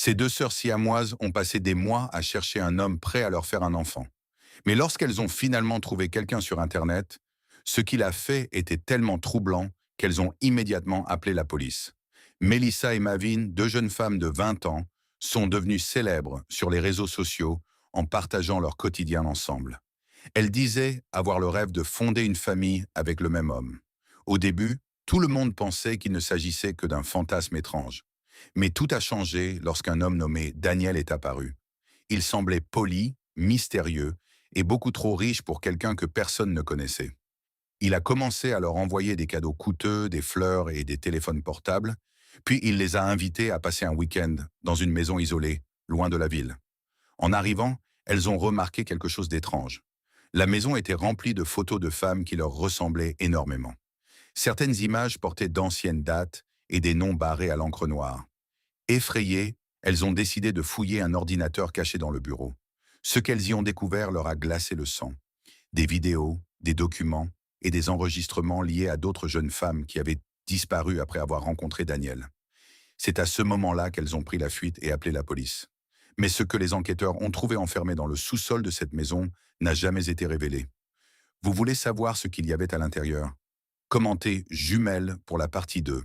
Ces deux sœurs siamoises ont passé des mois à chercher un homme prêt à leur faire un enfant. Mais lorsqu'elles ont finalement trouvé quelqu'un sur Internet, ce qu'il a fait était tellement troublant qu'elles ont immédiatement appelé la police. Melissa et Mavin, deux jeunes femmes de 20 ans, sont devenues célèbres sur les réseaux sociaux en partageant leur quotidien ensemble. Elles disaient avoir le rêve de fonder une famille avec le même homme. Au début, tout le monde pensait qu'il ne s'agissait que d'un fantasme étrange. Mais tout a changé lorsqu'un homme nommé Daniel est apparu. Il semblait poli, mystérieux et beaucoup trop riche pour quelqu'un que personne ne connaissait. Il a commencé à leur envoyer des cadeaux coûteux, des fleurs et des téléphones portables, puis il les a invités à passer un week-end dans une maison isolée, loin de la ville. En arrivant, elles ont remarqué quelque chose d'étrange. La maison était remplie de photos de femmes qui leur ressemblaient énormément. Certaines images portaient d'anciennes dates et des noms barrés à l'encre noire. Effrayées, elles ont décidé de fouiller un ordinateur caché dans le bureau. Ce qu'elles y ont découvert leur a glacé le sang. Des vidéos, des documents et des enregistrements liés à d'autres jeunes femmes qui avaient disparu après avoir rencontré Daniel. C'est à ce moment-là qu'elles ont pris la fuite et appelé la police. Mais ce que les enquêteurs ont trouvé enfermé dans le sous-sol de cette maison n'a jamais été révélé. Vous voulez savoir ce qu'il y avait à l'intérieur? Commentez jumelles pour la partie 2.